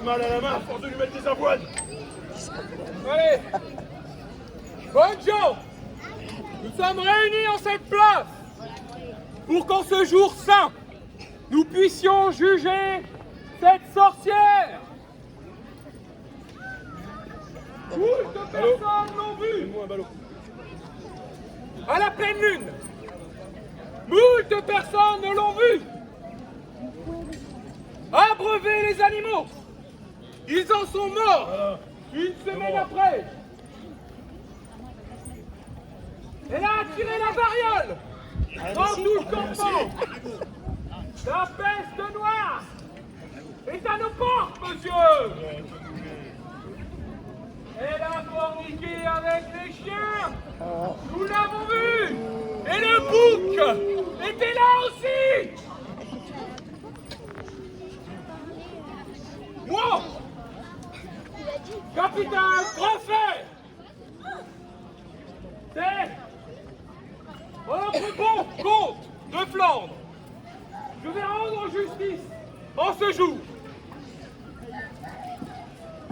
mal à la main à force de lui mettre des avoines. Allez, bonnes gens, nous sommes réunis en cette place pour qu'en ce jour saint, nous puissions juger cette sorcière. Moult de personnes l'ont vue à la pleine lune. Moult de personnes l'ont vue abreuver les animaux. Ils en sont morts une semaine après. Elle a attiré la variole dans tout le campement. La peste noire est à nos portes, monsieur. Elle a forniqué avec les chiens. Nous l'avons vu. Et le bouc était là aussi. Moi, capitaine Greffet, c'est notre bon comte de Flandre. Je vais rendre justice en ce jour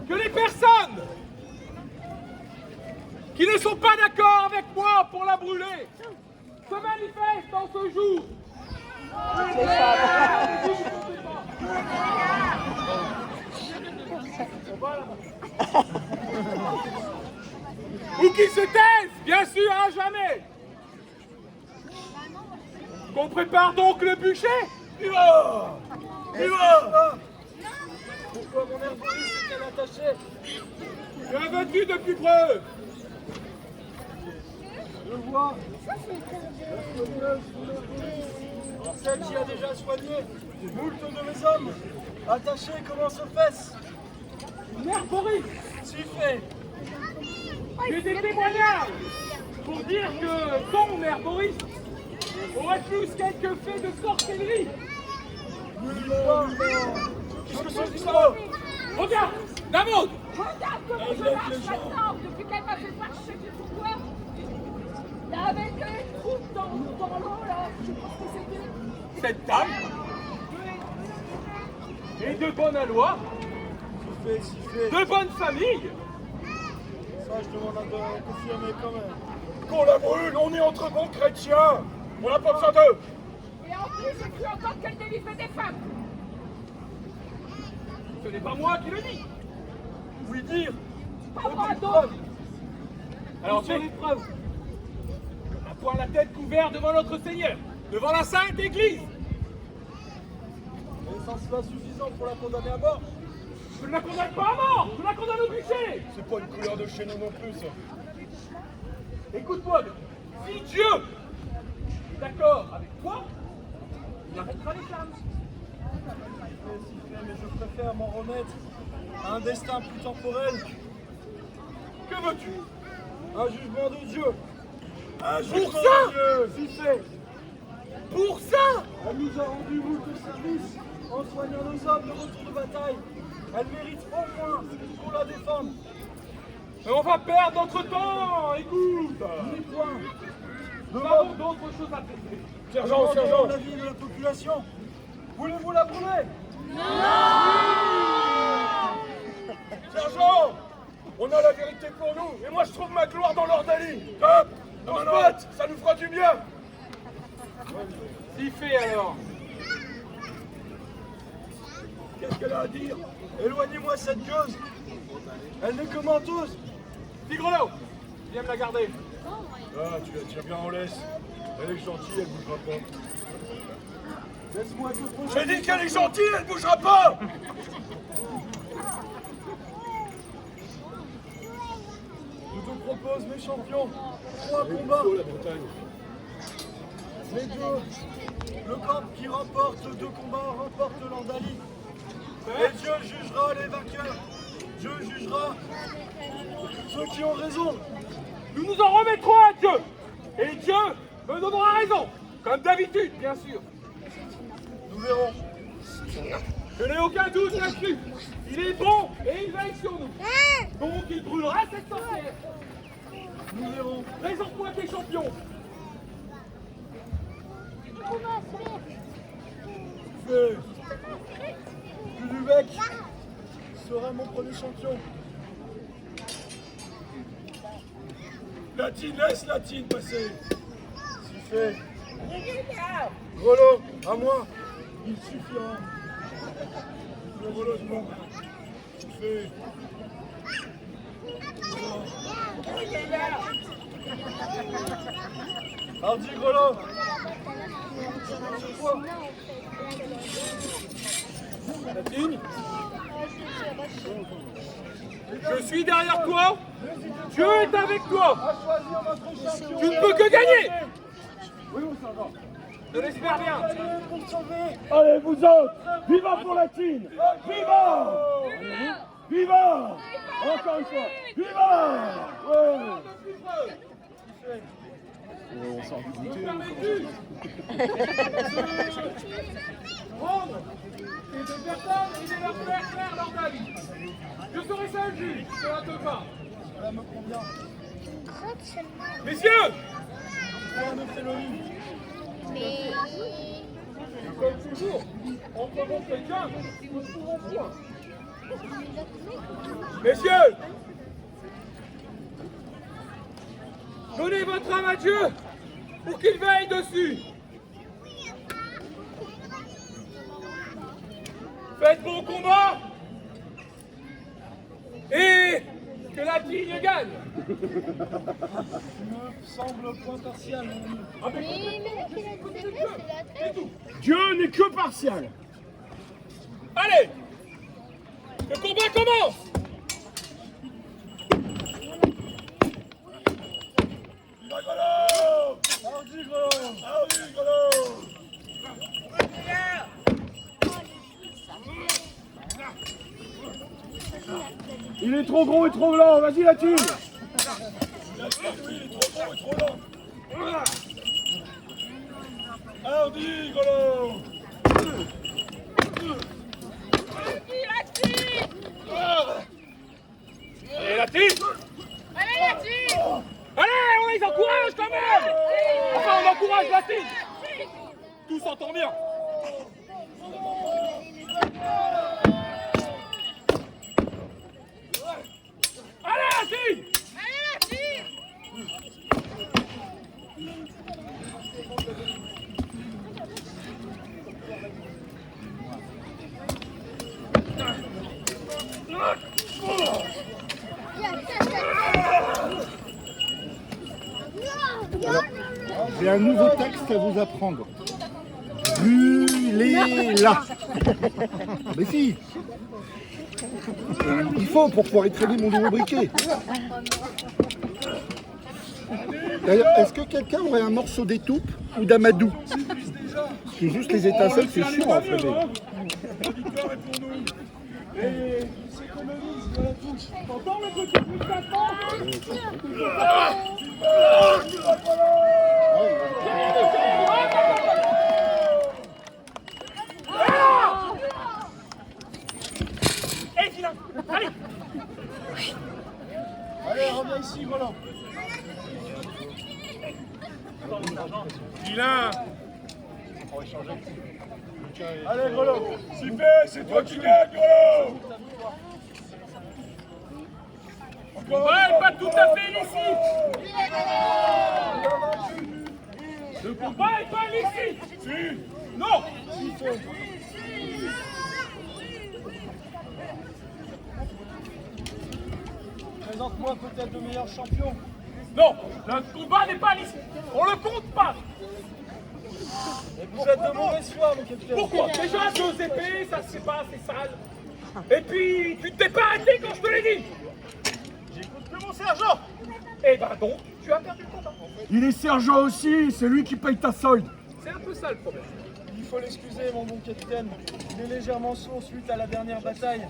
que les personnes qui ne sont pas d'accord avec moi pour la brûler se manifestent en ce jour. Ou qui se taisent, bien sûr, à jamais. Qu'on prépare donc le bûcher. Viva! Viva! Pourquoi mon herboriste est-elle attachée? Je veux vu de plus près. Je vois. Celle qui a déjà soigné moult de mes hommes, attachés comme un fesses. Mère Boris, Si fait. j'ai des témoignages pour dire que ton mère Boris aurait plus quelques faits de sorcellerie. Qu'est-ce que c'est que ça? Regarde, Damaude. Regarde comment je marche maintenant, depuis qu'elle m'a fait marcher du pouvoir. Avec les troupes dans l'eau, là, je pense que c'était... Cette dame est de bonne aloi, Si fait. de bonne famille. Ça, je demande à confirmer quand même. Qu'on la brûle, on est entre bons chrétiens. On n'a pas besoin d'eux. Et en plus, j'ai cru entendre qu'elle délivrait des femmes. Ce n'est pas moi qui le dis. Oui dire. Pas moi, donc. Alors j'ai l'épreuve. À point la tête couverte devant notre Seigneur, devant la Sainte Église. Est-ce cela suffisant pour la condamner à mort? Je ne la condamne pas à mort, je la condamne au bûcher. C'est pas une couleur de chez nous non plus, ça. Écoute-moi, si Dieu est d'accord avec toi, il arrêtera les flammes. Mais je préfère m'en remettre à un destin plus temporel. Que veux-tu? Un jugement de Dieu. Un Pour jugement ça de Dieu. Si fait. Pour ça? Elle nous a rendu moult de services en soignant nos hommes de retour de bataille. Elle mérite au moins qu'on la défende. Mais on va perdre notre temps, écoute. Ni point. Nous avons d'autres choses à traiter. Sergent, Demandons sergent. l'avis de la population. Voulez-vous la brûler? Sergent, on a la vérité pour nous. Et moi, je trouve ma gloire dans l'ordalie. Hop, on se batte, ça nous fera du bien. Si fait alors. Qu'est-ce qu'elle a à dire? Éloignez-moi cette gueuse. Elle n'est que menteuse. Tigrelot, viens me la garder. Ah, tu la tires bien en laisse. Elle est gentille, elle bougera pas. Laisse-moi te protéger. J'ai dit qu'elle est gentille, elle bougera pas. Je te propose, mes champions, 3 combats. La Bretagne. Les deux. Le camp qui remporte 2 combats remporte l'Andalie. Et Dieu jugera les vainqueurs. Dieu jugera ceux qui ont raison. Nous nous en remettrons à Dieu. Et Dieu me donnera raison. Comme d'habitude, bien sûr. Nous verrons. Je n'ai aucun doute là-dessus. Il est bon et il veille sur nous. Donc il brûlera cette sorcière. Nous verrons. Présente-moi tes champions. Fais. Plus du bec. sera mon premier champion. Latine, laisse Latine passer. Si fait. Grelot, à moi. Il suffira. Le Grelot, bon. Tu fais. Hardy, Grelot. Latine. Je suis derrière toi. Dieu est avec toi. À choisir notre champion. Tu ne peux que gagner. Je l'espère bien. Pour sauver. Allez, vous autres, viva pour la Latine. Viva. Viva. Encore une fois. Viva. Ouais. Permets-tu prendre et de personnes et de leur faire faire leur avis. Je serai seul juge, cela te va. Cela me convient. Messieurs, Rien ne fait le lit. comme toujours, entre bon quelqu'un, nous ne pourrons point. Messieurs, donnez votre âme à Dieu pour qu'il veille dessus. Faites bon combat et que la Latine gagne. Tu me sembles point partial, mon ami. Ah, mais Dieu n'est que partial. allez, le combat commence. Viva Grelot. Hardy, Grelot. Hardy, Grelot. Il est trop gros et trop lent, vas-y Latine. Oui, il est trop gros et trop lent. Hardy, Grelot. Et la Latine. Allez, Latine. Allez, on les encourage quand même. Enfin, on encourage la Latine. Tout s'entend bien. Allez, Latine. Allez, Latine. J'ai un nouveau texte à vous apprendre. Brûlez-la. Mais si. Il faut pour pouvoir étraîner mon nouveau briquet. D'ailleurs, est-ce que quelqu'un aurait un morceau d'étoupe ou d'amadou? Parce que juste les étincelles, c'est chiant à freiner. La victoire est pour nous. Et il s'économise de la touche. T'entends le petit bruit de battement? Eh, vilain. Allez. Allez, reviens ici, Grelot. Vilain. Allez, Grelot. Super, c'est toi qui gagne, Grelot. Ouais, pas tout à fait licite. Le combat est pas licite. Si. Non. Présente-moi peut-être le meilleur champion. Non, le combat n'est pas licite. On le compte pas. Et vous êtes de mauvaise foi, mon capitaine. Pourquoi? Déjà, 2 épées, ça c'est pas assez sale. Et puis, tu t'es pas arrêté quand je te l'ai dit. J'écoute plus mon sergent. Eh ben donc, tu as perdu le combat. Il est sergent aussi, c'est lui qui paye ta solde. C'est un peu ça le problème. Il faut l'excuser, mon bon capitaine. Il est légèrement sourd suite à la dernière bataille.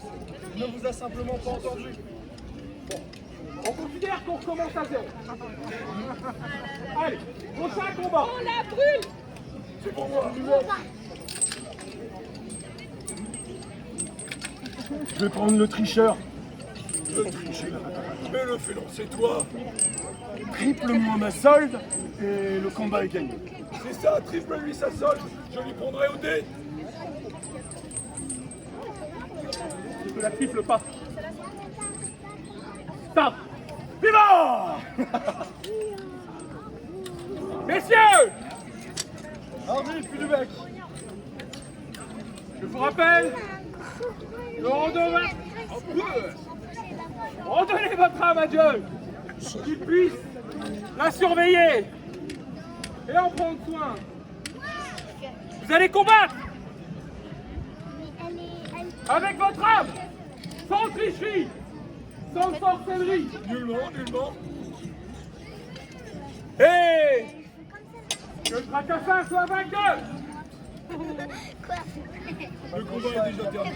Il ne vous a simplement pas entendu. On considère qu'on recommence à 0. Allez, prochain combat. On la brûle. C'est pour moi. Je vais prendre le tricheur. Le tricheur. Mais le félon, c'est toi. Triple-moi ma solde et le combat est gagné. C'est ça, triple-lui sa solde. Je lui prendrai au dé. Je la triple pas. Stop. Viva! Messieurs, Arbitre, puis du bec. je vous rappelle que redonnez votre âme à Dieu, qu'il puisse la surveiller et en prendre soin. Vous allez combattre avec votre âme, sans tricherie, sans sorcellerie. Nullement, nullement. Et que le Tracassin soit vainqueur. Le combat est déjà terminé.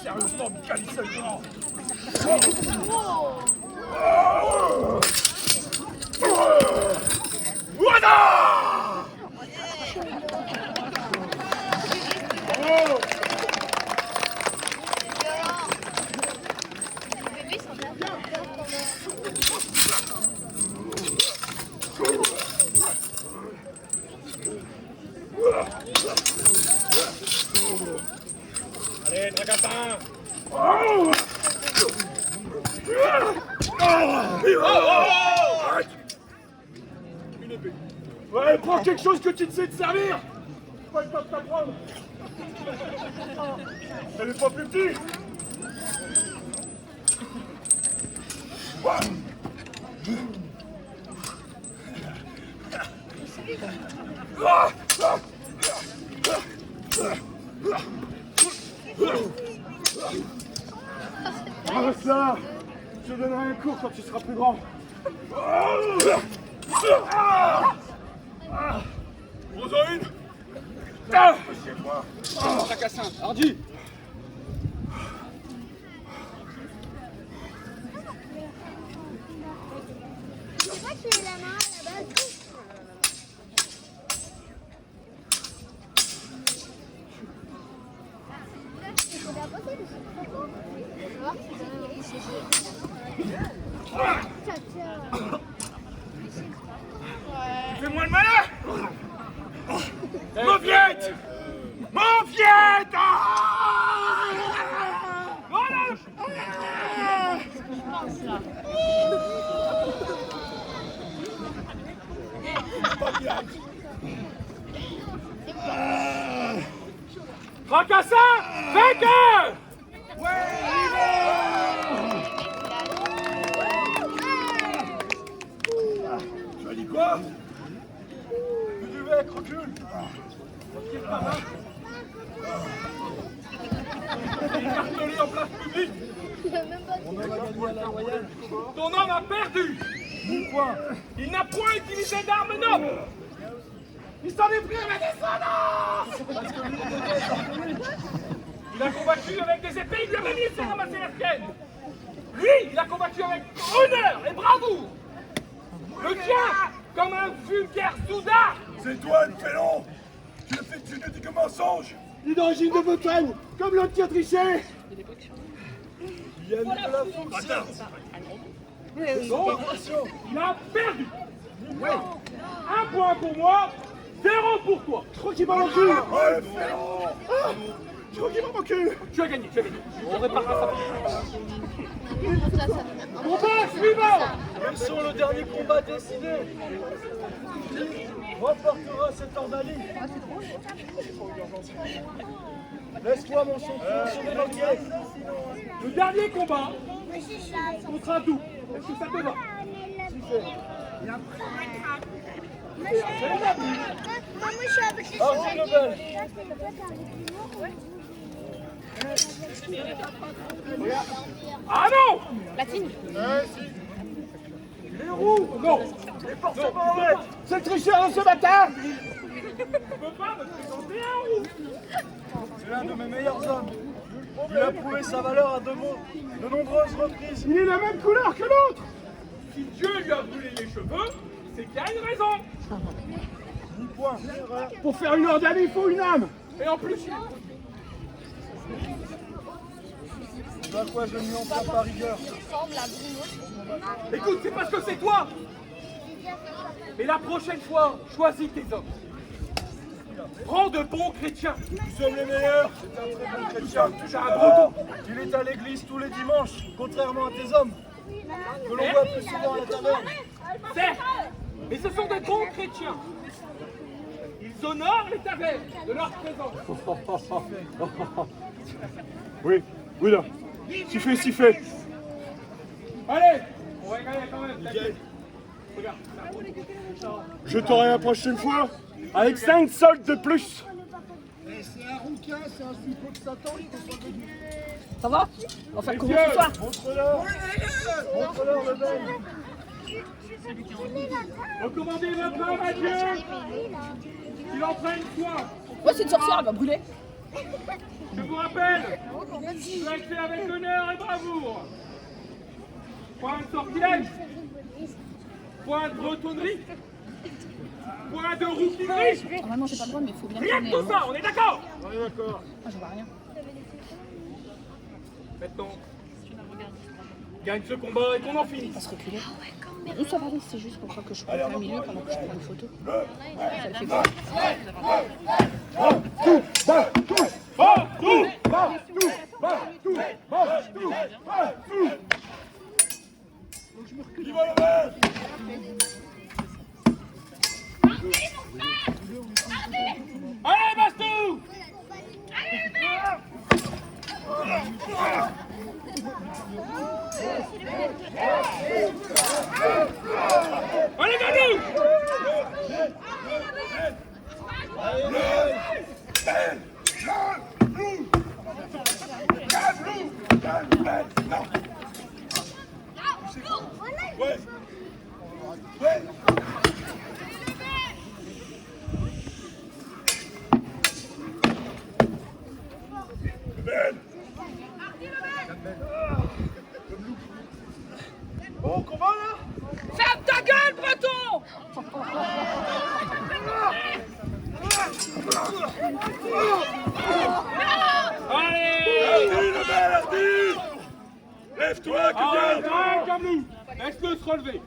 Sérieusement, Michael, seulement. Voilà! Allez, Tracassin. Arrête! Une épée. Ouais, prends quelque chose que tu ne sais te servir! Pas le temps de t'apprendre! Elle est pas plus petite! Ah ça! Je te donnerai un cours quand tu seras plus grand. Rosaline! Assieds-toi! Tracassin, hardi. Pourquoi tu mets la main là-bas? C'est pas possible, c'est trop court. Tiens, tiens. Fais-moi le malin! Mauviette! Mauviette! Voilà! Tracassin, vainqueur. Tu as dit quoi? Puis du bec, recule. Écartelé en place publique. On va gagner à la royale. Ton homme a perdu. Point. Il n'a point utilisé d'armes nobles. Il s'en est pris avec des soldats. Il a combattu avec des épées, il lui a même laissé ramasser la sienne. Lui, il a combattu avec honneur et bravoure. Le tien, comme un vulgaire soudard. C'est toi le félon! Tu ne fais que tu ne dis que mensonge! L'hydrogène de Bretagne, comme l'autre qui a triché. Il y a Nicolas Fox. Attends! Donc, il a perdu. Un point pour moi, 0 pour toi. Je crois qu'il m'a manqué. Ouais, félon! Je crois qu'il m'a manqué. Tu as gagné, tu as gagné. On réparera ça. Combat suivant. Quels sont le dernier combat décidé? Qui remportera cette ordalie? Laisse-moi mon champion sauver la guerre. Le dernier combat contre un doux. Est-ce que ça te va? Moi, je suis avec les Hardy Nobel. Ah non! Les roues! Non! Les forcément honnêtes! C'est le tricheur de ce matin. Tu peux pas me présenter un roux! C'est l'un de mes meilleurs hommes. Il a prouvé sa valeur à de nombreuses reprises. Il est la même couleur que l'autre. Si Dieu lui a brûlé les cheveux, c'est qu'il y a une raison! Ni point. Pour faire une ordalie, il faut une âme. Et en plus, Ce à quoi je ne lui en prends pas rigueur. écoute, c'est parce que c'est toi. Et la prochaine fois, choisis tes hommes. Prends de bons chrétiens. Nous sommes les meilleurs. C'est un très bon chrétien. C'est un breton. Il est à l'église tous les dimanches, contrairement à tes hommes, que l'on voit plus souvent à la taverne. Certes, mais ce sont des bons chrétiens. Ils honorent les tavernes de leur présence. Oui, oui là. Si fait. Allez, on va gagner quand même. t'inquiète. Regarde. Je t'aurai la prochaine fois avec 5 soldes de plus. C'est un rouquin, c'est un suppôt de Satan, il faut s'en venir. Ça va? On va faire comment Messieurs, ce soir? Montre-leur. Montre-leur le bel. recommandez votre homme à Dieu. Qu'il entraîne soin. Ouais, c'est une sorcière, elle va brûler. Je vous rappelle, tu as fait avec honneur et bravoure. Point de sortilège, point de bretonnerie, point de rouquinerie. Normalement, j'ai pas le droit, mais il faut bien Rien de tourner. tout ça, on est d'accord? On est d'accord. Ah, je vois rien. Maintenant, gagne ce combat et qu'on en finisse. On va se reculer. Où ça va aller? C'est juste pour pas que je prenne un milieu pendant que je prends une photo. Ça le fait pas. Viva la mer! Allez, Bastou! Allez, Galou! Ouais. Ouais. Ben. Bon, combat là? Ferme ta gueule, breton! Allez! Ardi, le bel Ardi! Lève-toi, Allez, que allez, Gamelou! Laisse-le se relever.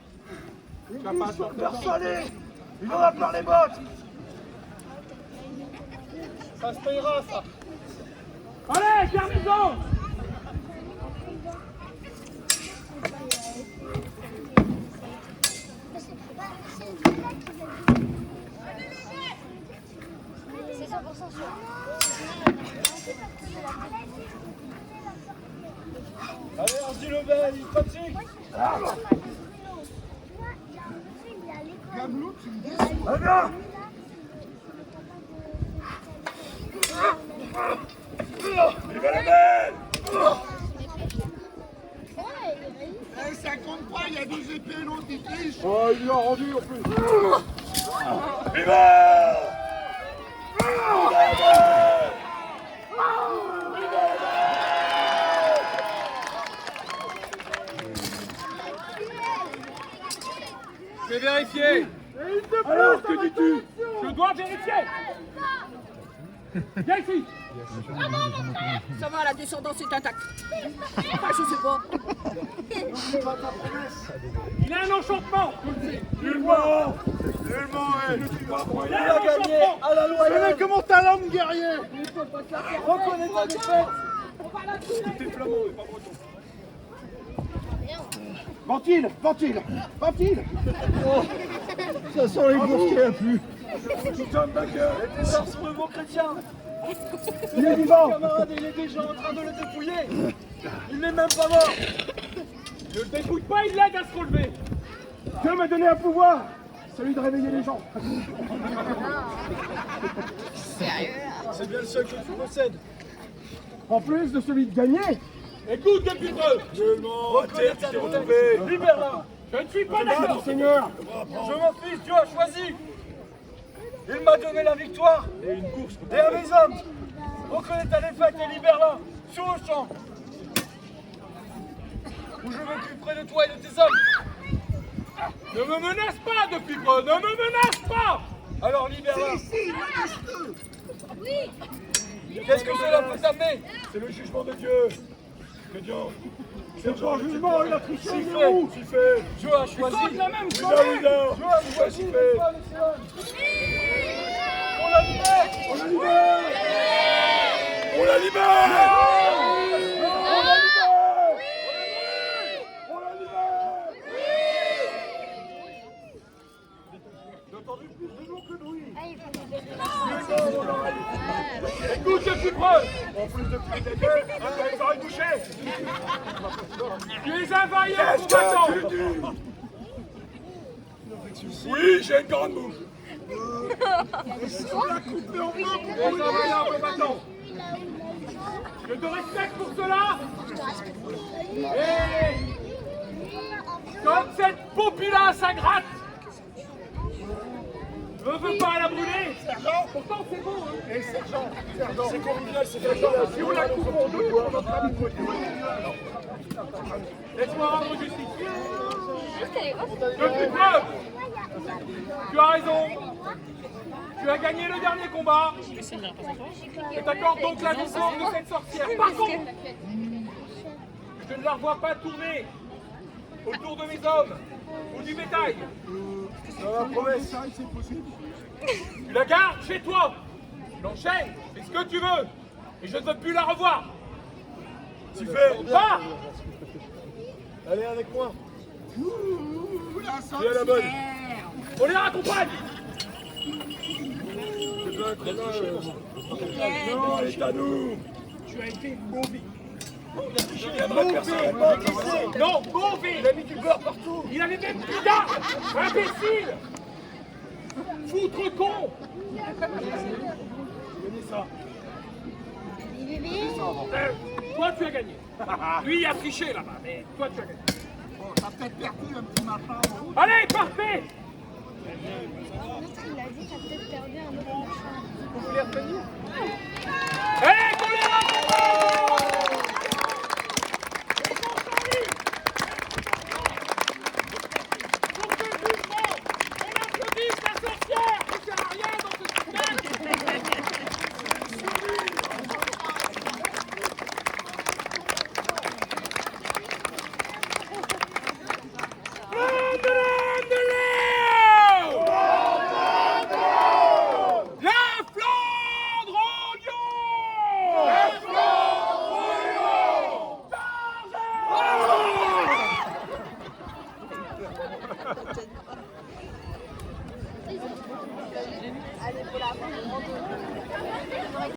Tu vas pas sortir. Persuadé. Il en a plein les bottes. Ça se payera, ça. Allez, garnison! C'est 100% sûr. Allez, Ardi Lebel, il pratique. Gamelou, tu me dis, Allez, viens. Viva la mer! eh, ça compte pas, il y a 12 épées, l'autre il triche. Oh, il l'a rendu en plus! Viva! Je vais vérifier. Alors, que dis-tu? Je dois vérifier. Viens ici. Ça va, la descendance est intacte. Enfin, je sais pas. Il a un enchantement. Je le sais. Nullement! Nullement, ouais! Il a Il un a gagné enchantement. à la Tenez loyale. que mon talent de guerrier. Reconnais ta défaite. T'es flamand, mais pas breton. Ventile. Ça sent les bourses qu'il y a plus. Putain de ma gueule! Les thésards sont de bons chrétiens. Il est vivant. Camarade, il est déjà en train de le dépouiller. Il n'est même pas mort. Ne le dépouille pas, il l'aide à se relever. Dieu m'a donné un pouvoir! Celui de réveiller les gens. C'est bien le seul que tu possèdes. En plus de celui de gagner, Écoute, depuis peu. nullement! Reconnais ta défaite. Libère-la. Je ne suis pas d'accord. Seigneur! Je m'en fiche, Dieu a choisi. Il m'a donné la victoire. Et une course. Et à mes hommes. Reconnais ta défaite et libère-la. Sur le champ. Où je m'occuperai de toi et de tes hommes. Ne me menace pas, depuis peu. Ne me menace pas. Alors libère-la. Oui. Qu'est-ce que cela peut amener? C'est le jugement de Dieu. Que Dieu. C'est un jugement, il a triché, il est Sifflet, où? sifflet. Joe a choisi. Là, sifflet. On la libère. On la libère! On la libère! On la libère! On la libère! J'ai entendu plus de mots que de oui. Ah, il faut nous donner Écoute de plus proche. En plus de plus des deux, elle va une bouchée! Tu es un vaillant Qu'est-ce combattant. que tu dis? Oui, j'ai une grande bouche! Tu es un vaillant combattant. Je te respecte pour cela. Et comme cette populace ingrate ne veut pas la brûler, pourtant c'est bon. Hein. Et sergent, c'est convivial, c'est sergent. Si on la coupe en deux, on notre ami. Laisse-moi rendre justice. De plus preuve. Tu as raison. Tu as gagné le dernier combat. Je t'accorde donc la victoire de cette sorcière. Par contre, je ne la revois pas tourner autour de mes hommes ou du bétail. La promesse. Tu la gardes chez toi. Tu l'enchaînes, fais ce que tu veux. Et je ne veux plus la revoir. Sifflet. Va. Allez avec moi. Viens la bonne. On les raccompagne. Non, c'est à nous. Tu as été mauvais. Je viendrai personnellement t'aider. Non, mauvais. Il a mis du beurre partout. Il avait même plus d'armes. Imbécile. Foutre con. Donnez ça. Toi, tu as gagné. Lui, il a triché là-bas, mais toi, tu as gagné. T'as peut-être perdu un petit machin. Allez, parfait. L'autre, il a dit, t'as peut-être perdu un autre machin. Vous voulez revenir?